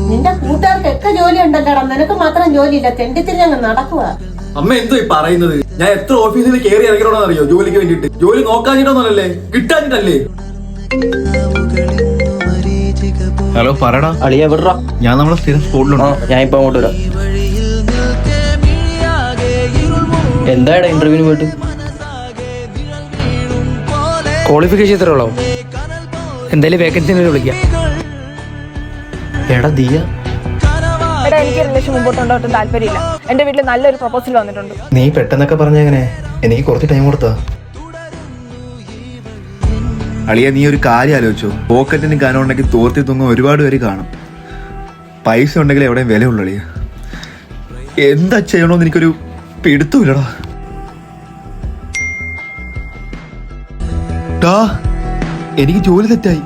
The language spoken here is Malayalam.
നിന്റെ കൂട്ടുകാർക്കൊക്കെ ജോലി ഉണ്ടല്ലോടാ, നിനക്ക് മാത്രം ജോലിയില്ല. തെണ്ടിത്തിരിഞ്ഞങ്ങ് നടക്കുക. അമ്മ എന്തോ ഈ പറയുന്നത്? ഞാൻ എത്ര ഓഫീസിൽ കയറി ഇറങ്ങണമെന്ന് അറിയോ? ജോലിക്ക് വേണ്ടിട്ട്. ജോലി നോക്കാഞ്ഞിട്ടൊന്നല്ലേ, കിട്ടാഞ്ഞിട്ടല്ലേ? ഹലോ, പറടാ. അളിയ വിടറാ, ഞാൻ നമ്മളെ സ്ഥിരം സ്പോട്ടിലുണ്ട്. ഞാൻ ഇപ്പൊ അങ്ങോട്ട് വരാം. എന്താടാ ഇന്റർവ്യൂവിന് പോയിട്ട്? ക്വാളിഫിക്കേഷൻ ഇത്രേ ഉള്ളോ? എന്തായാലും വേക്കൻസി വിളിക്കാം. എടാ ദിയ, എടാ എനിക്ക് റിലേഷൻ മുമ്പോട്ട് കൊണ്ടുപോകാൻ താല്പര്യമില്ല. എന്റെ വീട്ടിൽ നല്ലൊരു പ്രൊപ്പോസൽ വന്നിട്ടുണ്ട്. നീ പെട്ടെന്നൊക്കെ പറഞ്ഞെങ്ങനെ? എനിക്ക് കുറച്ച് ടൈം കൊടുത്താ. അളിയ, നീ ഒരു കാര്യം ആലോചിച്ചോ. പോക്കറ്റിന് കനമുണ്ടെങ്കിൽ തോർത്തി തൂങ്ങും ഒരുപാട് പേര് കാണും. പൈസ ഉണ്ടെങ്കിൽ എവിടെയും വിലയുള്ളൂ അളിയ. എന്താ ചെയ്യണോന്ന് എനിക്കൊരു പിടുത്തമില്ലടാ. എനിക്ക് ജോലി തെറ്റായി.